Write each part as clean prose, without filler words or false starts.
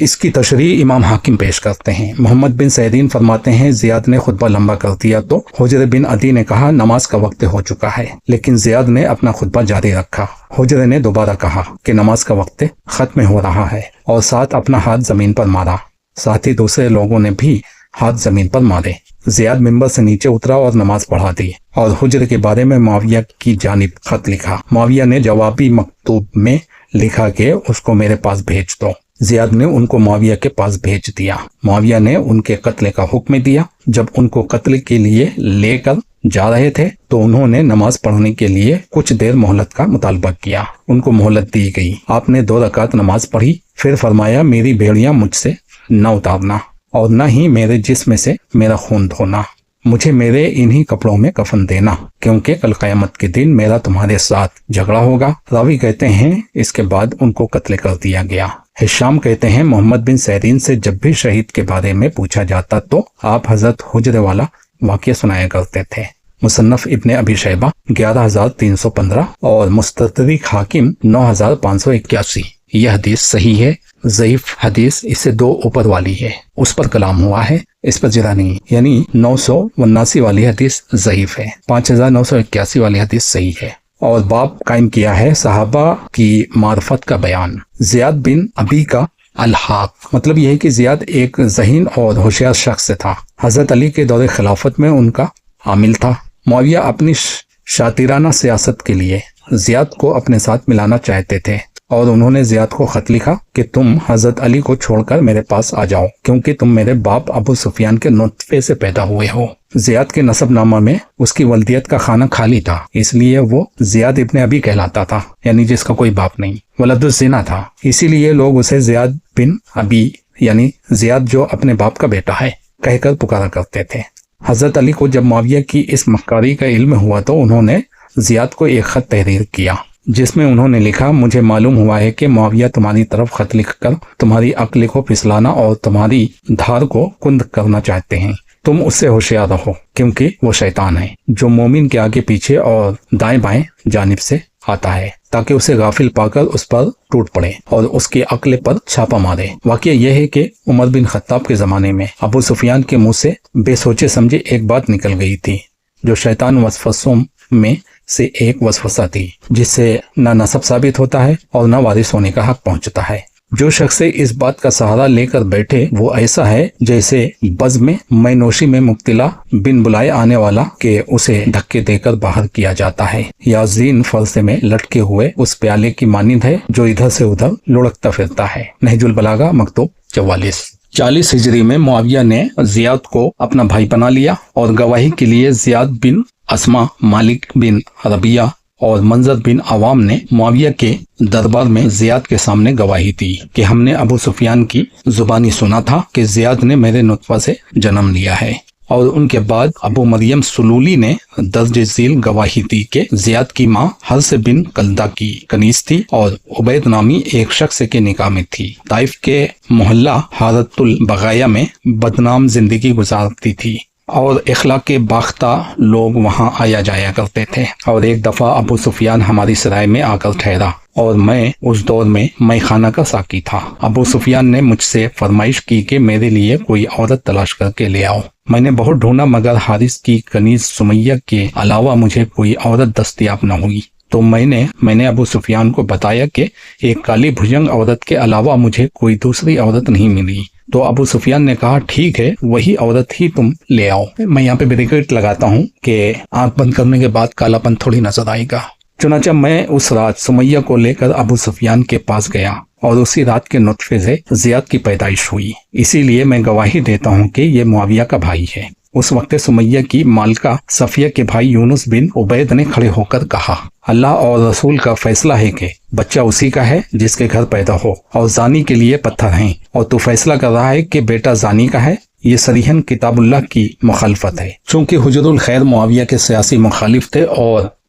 اس کی تشریح امام حاکم پیش کرتے ہیں۔ محمد بن سیرین فرماتے ہیں زیاد نے خطبہ لمبا کر دیا تو حجر بن عدی نے کہا نماز کا وقت ہو چکا ہے، لیکن زیاد نے اپنا خطبہ جاری رکھا۔ حجر نے دوبارہ کہا کہ نماز کا وقت ختم ہو رہا ہے اور ساتھ اپنا ہاتھ زمین پر مارا۔ ساتھ ہی دوسرے لوگوں نے بھی ہاتھ زمین پر مارے۔ زیاد ممبر سے نیچے اترا اور نماز پڑھا دی اور حجر کے بارے میں معاویہ کی جانب خط لکھا۔ معاویہ نے جوابی مکتوب میں لکھا کہ اس کو میرے پاس بھیج دو۔ زیاد نے ان کو معاویہ کے پاس بھیج دیا۔ معاویہ نے ان کے قتل کا حکم دیا۔ جب ان کو قتل کے لیے لے کر جا رہے تھے تو انہوں نے نماز پڑھنے کے لیے کچھ دیر مہلت کا مطالبہ کیا۔ ان کو مہلت دی گئی۔ آپ نے 2 رکعت نماز پڑھی، پھر فرمایا میری بھیڑیاں مجھ سے نہ اتارنا اور نہ ہی میرے جسم سے میرا خون دھونا۔ مجھے میرے انہی کپڑوں میں کفن دینا، کیونکہ کل قیامت کے دن میرا تمہارے ساتھ جھگڑا ہوگا۔ راوی کہتے ہیں اس کے بعد ان کو قتل کر دیا گیا۔ ہشام کہتے ہیں محمد بن سیرین سے جب بھی شہید کے بارے میں پوچھا جاتا تو آپ حضرت حجر والا واقعہ سنایا کرتے تھے۔ مصنف ابن ابی شیبہ 11315 اور مستدرک حاکم 9581۔ یہ حدیث صحیح ہے۔ ضعیف حدیث اس سے 2 اوپر والی ہے، اس پر کلام ہوا ہے، اس پر جرا نہیں، یعنی 979 والی حدیث ضعیف ہے، 5981 والی حدیث صحیح ہے۔ اور باب قائم کیا ہے صحابہ کی معرفت کا بیان۔ زیاد بن ابی کا الحاق، مطلب یہ ہے کہ زیاد ایک ذہین اور ہوشیار شخص تھا۔ حضرت علی کے دور خلافت میں ان کا عامل تھا۔ معاویہ اپنی شاطرانہ سیاست کے لیے زیاد کو اپنے ساتھ ملانا چاہتے تھے اور انہوں نے زیاد کو خط لکھا کہ تم حضرت علی کو چھوڑ کر میرے پاس آ جاؤ، کیونکہ تم میرے باپ ابو سفیان کے نطفے سے پیدا ہوئے ہو۔ زیاد کے نسب نامہ میں اس کی ولدیت کا خانہ خالی تھا، اس لیے وہ زیاد ابن ابی کہلاتا تھا، یعنی جس کا کوئی باپ نہیں، ولد الزنا تھا۔ اسی لیے لوگ اسے زیاد بن ابی، یعنی زیاد جو اپنے باپ کا بیٹا ہے، کہہ کر پکارا کرتے تھے۔ حضرت علی کو جب معاویہ کی اس مکاری کا علم ہوا تو انہوں نے زیاد کو ایک خط تحریر کیا، جس میں انہوں نے لکھا مجھے معلوم ہوا ہے کہ معاویہ تمہاری طرف خط لکھ کر تمہاری عقل کو پھسلانا اور تمہاری دھار کو کند کرنا چاہتے ہیں۔ تم اس سے ہوشیار رہو، کیونکہ وہ شیطان ہے جو مومن کے آگے پیچھے اور دائیں بائیں جانب سے آتا ہے، تاکہ اسے غافل پا کر اس پر ٹوٹ پڑے اور اس کی عقل پر چھاپا مارے۔ واقعہ یہ ہے کہ عمر بن خطاب کے زمانے میں ابو سفیان کے منہ سے بے سوچے سمجھے ایک بات نکل گئی تھی، جو شیطان وسوسوں میں سے ایک وسوسہ تھی، جس سے نہ نسب ثابت ہوتا ہے اور نہ وارث ہونے کا حق پہنچتا ہے۔ جو شخص اس بات کا سہارا لے کر بیٹھے وہ ایسا ہے جیسے بز میں مے نوشی میں مبتلا بن بلائے آنے والا کہ اسے دھکے دے کر باہر کیا جاتا ہے، یا زین فرسے میں لٹکے ہوئے اس پیالے کی مانند ہے جو ادھر سے ادھر لڑکتا پھرتا ہے۔ نہج البلاغہ مکتوب 44۔ 40 ہجری میں معاویہ نے زیاد کو اپنا بھائی بنا لیا اور گواہی کے لیے زیاد بن اسما، مالک بن ربیعہ اور منظر بن عوام نے معاویہ کے دربار میں زیاد کے سامنے گواہی دی کہ ہم نے ابو سفیان کی زبانی سنا تھا کہ زیاد نے میرے نطفہ سے جنم لیا ہے۔ اور ان کے بعد ابو مریم سلولی نے درج ذیل گواہی دی کہ زیاد کی ماں حرس بن کلدہ کی کنیز تھی اور عبید نامی ایک شخص کے نکاح میں تھی۔ طائف کے محلہ حارت البغایہ میں بدنام زندگی گزارتی تھی اور اخلاق کے باختہ لوگ وہاں آیا جایا کرتے تھے۔ اور ایک دفعہ ابو سفیان ہماری سرائے میں آ کر ٹھہرا اور میں اس دور میں مے خانہ کا ساقی تھا۔ ابو سفیان نے مجھ سے فرمائش کی کہ میرے لیے کوئی عورت تلاش کر کے لے آؤ۔ میں نے بہت ڈھونڈا مگر حارث کی کنیز سمیہ کے علاوہ مجھے کوئی عورت دستیاب نہ ہوئی، تو میں نے ابو سفیان کو بتایا کہ ایک کالی بھجنگ عورت کے علاوہ مجھے کوئی دوسری عورت نہیں ملی۔ تو ابو سفیان نے کہا ٹھیک ہے، وہی عورت ہی تم لے آؤ۔ میں یہاں پہ بریکٹ لگاتا ہوں کہ آنکھ بند کرنے کے بعد کالا پن تھوڑی نظر آئے گا۔ چنانچہ میں اس رات سمیہ کو لے کر ابو سفیان کے پاس گیا اور اسی رات کے نطفے سے زیاد کی پیدائش ہوئی، اسی لیے میں گواہی دیتا ہوں کہ یہ معاویہ کا بھائی ہے۔ اس وقت سمیہ کی مالکہ صفیہ کے بھائی یونس بن عبید نے کھڑے ہو کر کہا اللہ اور رسول کا فیصلہ ہے کہ بچہ اسی کا ہے جس کے گھر پیدا ہو، اور زانی کے لیے پتھر ہیں، اور تو فیصلہ کر رہا ہے کہ بیٹا زانی کا ہے۔ یہ صریحاً کتاب اللہ کی مخالفت ہے، چونکہ حجر الخیر معاویہ کے سیاسی مخالف تھے اور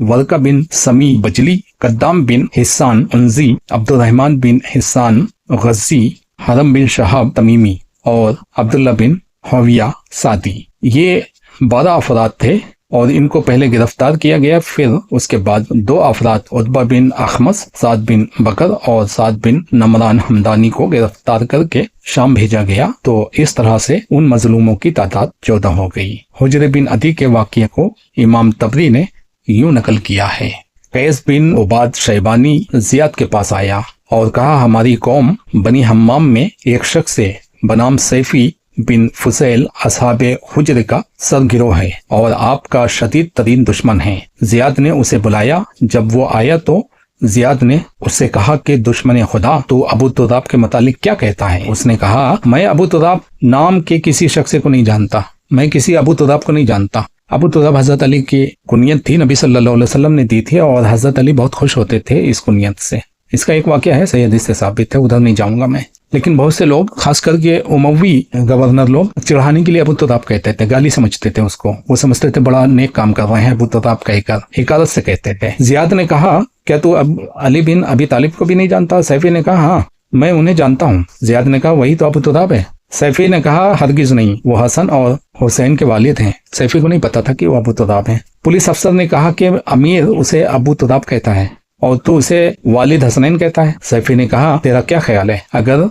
ورقہ بن سمی بجلی، قدام بن حسان عنزی، عبدالرحمن بن حسان غزی، حرم بن شہاب تمیمی اور عبداللہ بن حویہ سعدی۔ یہ 12 افراد تھے اور ان کو پہلے گرفتار کیا گیا، پھر اس کے بعد 2 افراد عتبہ بن اخمس، سعد بن بکر اور سعد بن نمران حمدانی کو گرفتار کر کے شام بھیجا گیا۔ تو اس طرح سے ان مظلوموں کی تعداد 14 ہو گئی۔ حجر بن عدی کے واقعے کو امام طبری نے یوں نقل کیا ہے: قیس بن عباد شیبانی زیاد کے پاس آیا اور کہا، ہماری قوم بنی حمام میں ایک شخص سے بنام سیفی بن فضیل اصحاب حجر کا سرگرو ہے اور آپ کا شدید ترین دشمن ہے۔ زیاد نے اسے بلایا۔ جب وہ آیا تو زیاد نے اس سے کہا کہ دشمن خدا، تو ابو تراب کے متعلق کیا کہتا ہے؟ اس نے کہا، میں ابو تراب نام کے کسی شخص کو نہیں جانتا، میں کسی ابو تراب کو نہیں جانتا۔ ابو تراب حضرت علی کی کنیت تھی، نبی صلی اللہ علیہ وسلم نے دی تھی اور حضرت علی بہت خوش ہوتے تھے اس کنیت سے۔ اس کا ایک واقعہ ہے، صحیح حدیث سے ثابت ہے، ادھر نہیں جاؤں گا میں۔ لیکن بہت سے لوگ، خاص کر کے اموی گورنر لوگ، چڑھانے کے لیے ابو تراب کہتے تھے، گالی سمجھتے تھے اس کو، وہ سمجھتے تھے بڑا نیک کام کر رہے ہیں ابو تراب کہہ کر، حکارت سے کہتے تھے۔ زیاد نے کہا، کیا تو اب علی بن ابی طالب کو بھی نہیں جانتا؟ سیفی نے کہا، ہاں میں انہیں جانتا ہوں۔ زیاد نے کہا، وہی تو ابو تراب ہے۔ سیفی نے کہا، ہرگز نہیں، وہ حسن اور حسین کے والد ہیں۔ سیفی کو نہیں پتا تھا کہ وہ ابو تراب ہیں۔ پولیس افسر نے کہا کہ امیر اسے ابو تراب کہتا ہے اور تو اسے والد حسنین کہتا ہے۔ سیفی نے کہا، تیرا کیا خیال ہے، اگر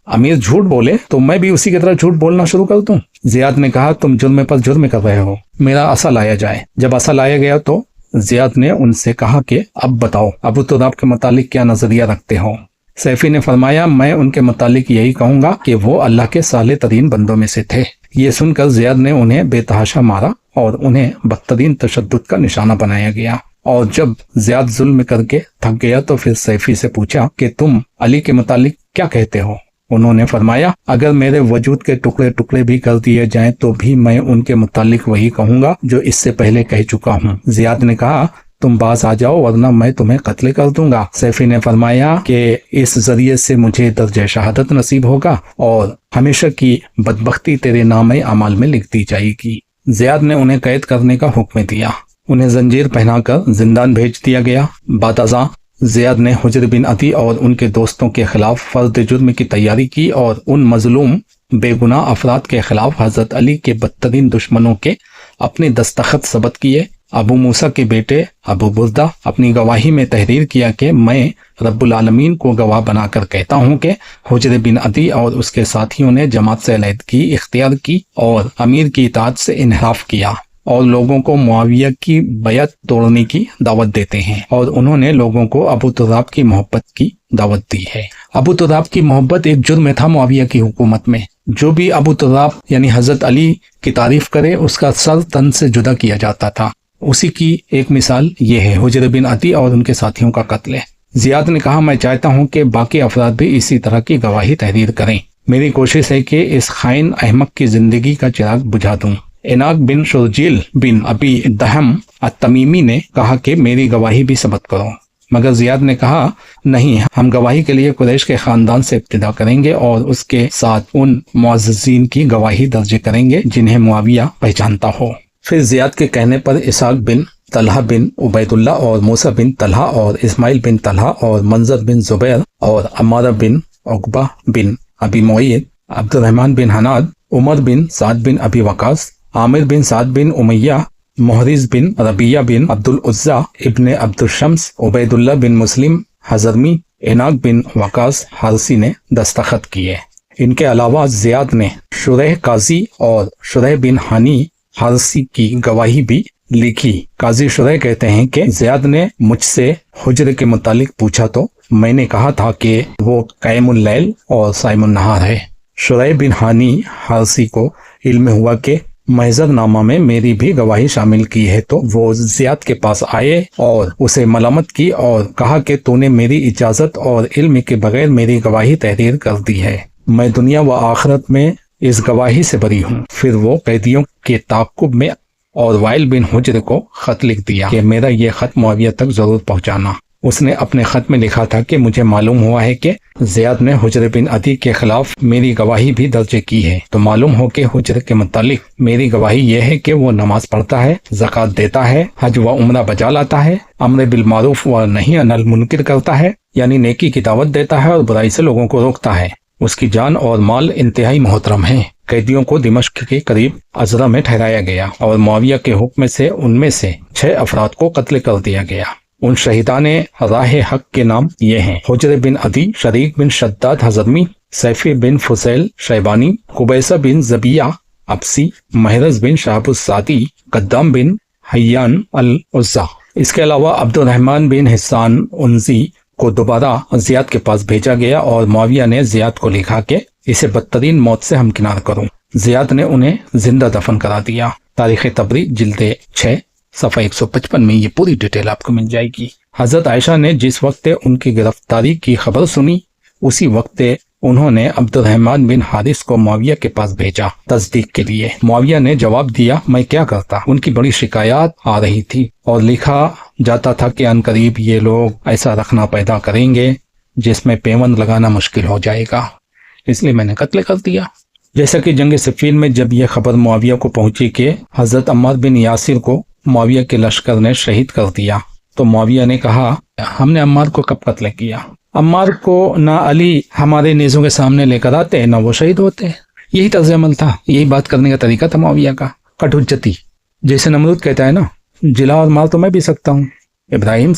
امیر جھوٹ بولے تو میں بھی اسی کی طرح جھوٹ بولنا شروع کر دوں؟ زیاد نے کہا، تم جرم پر جرم کر رہے ہو، میرا اصل لایا جائے۔ جب اصل لایا گیا تو زیاد نے ان سے کہا کہ اب بتاؤ ابو تراب کے متعلق کیا نظریہ رکھتے ہو؟ سیفی نے فرمایا، میں ان کے متعلق یہی کہوں گا کہ وہ اللہ کے صالح ترین بندوں میں سے تھے۔ یہ سن کر زیاد نے انہیں بے تحاشا مارا اور انہیں بدترین تشدد کا نشانہ بنایا گیا۔ اور جب زیاد ظلم کر کے تھک گیا تو پھر سیفی سے پوچھا کہ تم علی کے متعلق کیا کہتے ہو؟ انہوں نے فرمایا، اگر میرے وجود کے ٹکڑے ٹکڑے بھی کر دیے جائیں تو بھی میں ان کے متعلق وہی کہوں گا جو اس سے پہلے کہہ چکا ہوں۔ زیاد نے کہا، تم باز آ جاؤ ورنہ میں تمہیں قتل کر دوں گا۔ سیفی نے فرمایا کہ اس ذریعے سے مجھے درجہ شہادت نصیب ہوگا اور ہمیشہ کی بدبختی تیرے نام اعمال میں لکھ دی جائے گی۔ زیاد نے انہیں قید کرنے کا حکم دیا، انہیں زنجیر پہنا کر زندان بھیج دیا گیا۔ بعد ازاں زیاد نے حجر بن عدی اور ان کے دوستوں کے خلاف فرد جرم کی تیاری کی اور ان مظلوم بے گناہ افراد کے خلاف حضرت علی کے بدترین دشمنوں کے اپنے دستخط ثبت کیے۔ ابو موسیٰ کے بیٹے ابو بردہ اپنی گواہی میں تحریر کیا کہ میں رب العالمین کو گواہ بنا کر کہتا ہوں کہ حجر بن عدی اور اس کے ساتھیوں نے جماعت سے علیحدگی اختیار کی اور امیر کی اطاعت سے انحراف کیا اور لوگوں کو معاویہ کی بیعت توڑنے کی دعوت دیتے ہیں، اور انہوں نے لوگوں کو ابو تراب کی محبت کی دعوت دی ہے۔ ابو تراب کی محبت ایک جرم تھا معاویہ کی حکومت میں۔ جو بھی ابو تراب یعنی حضرت علی کی تعریف کرے اس کا سر تن سے جدا کیا جاتا تھا۔ اسی کی ایک مثال یہ ہے حجر بن عدی اور ان کے ساتھیوں کا قتل ہے۔ زیاد نے کہا، میں چاہتا ہوں کہ باقی افراد بھی اسی طرح کی گواہی تحریر کریں۔ میری کوشش ہے کہ اس خائن احمق کی زندگی کا چراغ بجھا دوں۔ اناق بن شرجیل بن ابی دہم التمیمی نے کہا کہ میری گواہی بھی ثبت کرو، مگر زیاد نے کہا، نہیں، ہم گواہی کے لیے قریش کے خاندان سے ابتدا کریں گے اور اس کے ساتھ ان معززین کی گواہی درج کریں گے جنہیں معاویہ پہچانتا ہو۔ پھر زیاد کے کہنے پر اسحاق بن طلحہ بن عبید اللہ اور موسیٰ بن طلحہ اور اسماعیل بن طلحہ اور منظر بن زبیر اور عمارہ بن عقبہ بن ابی معید، عبد الرحمن بن حناد، عمر بن سعد بن ابی وقاص، عامر بن سعد بن امیہ، محرز بن ربیہ بن عبد العزیٰ ابن عبد الشمس، عبید اللہ بن مسلم حضرمی، اناق بن وقاص حارثی نے دستخط کیے۔ ان کے علاوہ زیاد نے شریح قاضی اور شریح بن ہانی حارثی کی گواہی بھی لکھی۔ قاضی شریح کہتے ہیں کہ زیاد نے مجھ سے حجر کے متعلق پوچھا تو میں نے کہا تھا کہ وہ قائم اللیل اور صائم النہار ہے۔ شریح بن ہانی حارثی کو علم ہوا کہ محضر نامہ میں میری بھی گواہی شامل کی ہے، تو وہ زیاد کے پاس آئے اور اسے ملامت کی اور کہا کہ تو نے میری اجازت اور علم کے بغیر میری گواہی تحریر کر دی ہے، میں دنیا و آخرت میں اس گواہی سے بری ہوں۔ پھر وہ قیدیوں کے تعاقب میں اور وائل بن حجر کو خط لکھ دیا کہ میرا یہ خط معاویہ تک ضرور پہنچانا۔ اس نے اپنے خط میں لکھا تھا کہ مجھے معلوم ہوا ہے کہ زیاد نے حجر بن عدی کے خلاف میری گواہی بھی درج کی ہے، تو معلوم ہو کہ حجر کے متعلق میری گواہی یہ ہے کہ وہ نماز پڑھتا ہے، زکوٰۃ دیتا ہے، حج و عمرہ بجا لاتا ہے، امر بالمعروف و نہی عن المنکر کرتا ہے، یعنی نیکی کی دعوت دیتا ہے اور برائی سے لوگوں کو روکتا ہے۔ اس کی جان اور مال انتہائی محترم ہیں۔ قیدیوں کو دمشق کے قریب عزرہ میں ٹھہرایا گیا اور معاویہ کے حکم سے ان میں سے 6 افراد کو قتل کر دیا گیا۔ ان شہیدان راہ حق کے نام یہ ہیں: حجر بن عدی، شریک بن شداد حضرمی، سیفی بن فسیل شیبانی، قبیصہ بن زبیہ ابسی، محرز بن شہاب السعدی، قدام بن حیان العزا۔ اس کے علاوہ عبد الرحمن بن حسان انزی کو دوبارہ زیاد کے پاس بھیجا گیا اور معاویہ نے زیاد کو لکھا کہ اسے بدترین موت سے ہمکنار کروں۔ زیاد نے انہیں زندہ دفن کرا دیا۔ تاریخ طبری جلد 6 صفحہ 155 میں یہ پوری ڈیٹیل آپ کو مل جائے گی۔ حضرت عائشہ نے جس وقت ان کی گرفتاری کی خبر سنی، اسی وقت انہوں نے عبد الرحمن بن حارث کو معاویہ کے پاس بھیجا تصدیق کے لیے۔ معاویہ نے جواب دیا، میں کیا کرتا، ان کی بڑی شکایات آ رہی تھی اور لکھا جاتا تھا کہ ان قریب یہ لوگ ایسا رکھنا پیدا کریں گے جس میں پیوند لگانا مشکل ہو جائے گا، اس لیے میں نے قتل کر دیا۔ جیسا کہ جنگ صفین میں جب یہ خبر معاویہ کو پہنچی کہ حضرت عمار بن یاسر کو معاویہ کے لشکر نے شہید کر دیا، تو معاویہ نے کہا، ہم نے عمار کو کب قتل کیا؟ عمار کو نہ علی ہمارے نیزوں کے سامنے لے کر آتے نہ وہ شہید ہوتے۔ یہی طرز عمل تھا، یہی بات کرنے کا طریقہ تھا معاویہ کا، کٹ حجتی۔ جیسے نمرود کہتا ہے نا، جلا اور مار تو میں بھی سکتا ہوں۔ ابراہیم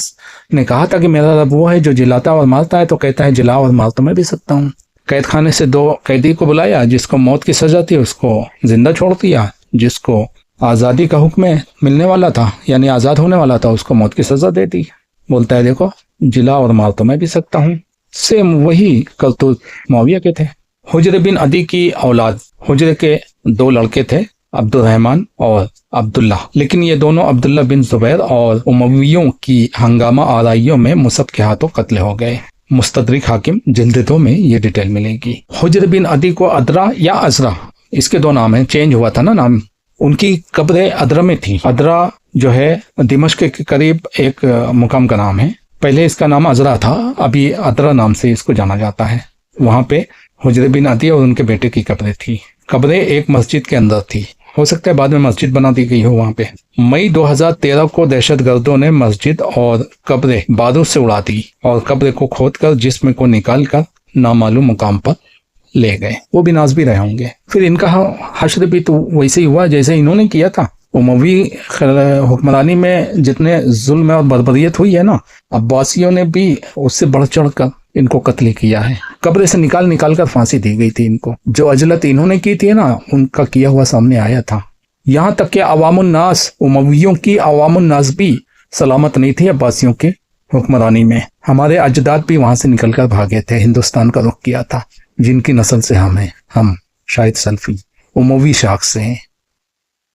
نے کہا تھا کہ میرا رب وہ ہے جو جلاتا اور مارتا ہے، تو کہتا ہے جلا اور مار تو میں بھی سکتا ہوں۔ قید خانے سے 2 قیدی کو بلایا، جس کو موت کی سزا تھی اس کو زندہ چھوڑ دیا، جس کو آزادی کا حکم ملنے والا تھا یعنی آزاد ہونے والا تھا اس کو موت کی سزا دے دی۔ بولتا ہے دیکھو جلا اور مار تو میں بھی سکتا ہوں۔ سیم وہی کرتوت معاویہ کے تھے۔ حجر بن عدی کی اولاد، حجر کے 2 لڑکے تھے، عبد الرحمن اور عبداللہ، لیکن یہ دونوں عبداللہ بن زبیر اور امویوں کی ہنگامہ آرائیوں میں مصعب کے ہاتھوں قتل ہو گئے۔ مستدرک حاکم جلد 2 میں یہ ڈیٹیل ملے گی۔ حجر بن عدی کو ادرا یا ازرا، اس کے 2 نام ہیں، چینج ہوا تھا نا نام۔ ان کی قبر ادرا میں تھی۔ ادرا جو ہے دمشق کے قریب ایک مقام کا نام ہے، پہلے اس کا نام ازرا تھا، ابھی ادرا نام سے اس کو جانا جاتا ہے۔ وہاں پہ حجر بن عدی اور ان کے بیٹے کی قبریں تھی۔ قبریں ایک مسجد کے اندر تھی، ہو سکتا ہے بعد میں مسجد بنا دی گئی ہو وہاں پہ۔ مئی 2013 کو دہشت گردوں نے مسجد اور قبریں بارود سے اڑا دی اور قبر کو کھود کر جسم کو نکال کر نامعلوم مقام پر لے گئے۔ وہ بھی ناز بھی رہے ہوں گے۔ پھر ان کا حشر بھی تو ویسے ہی ہوا جیسے انہوں نے کیا تھا۔ اموی حکمرانی میں جتنے ظلم اور بربریت ہوئی ہے نا، عباسیوں نے بھی اس سے بڑھ چڑھ کر ان کو قتل کیا ہے۔ قبر سے نکال کر پھانسی دی گئی تھی ان کو۔ جو اجلت انہوں نے کی تھی نا، ان کا کیا ہوا سامنے آیا تھا۔ یہاں تک کہ عوام الناس، امویوں کی عوام الناس بھی سلامت نہیں تھی عباسیوں کے حکمرانی میں۔ ہمارے اجداد بھی وہاں سے نکل کر بھاگے تھے، ہندوستان کا رخ کیا تھا، جن کی نسل سے ہم ہیں۔ ہم شاید سلفی اموی شاخ سے ہیں۔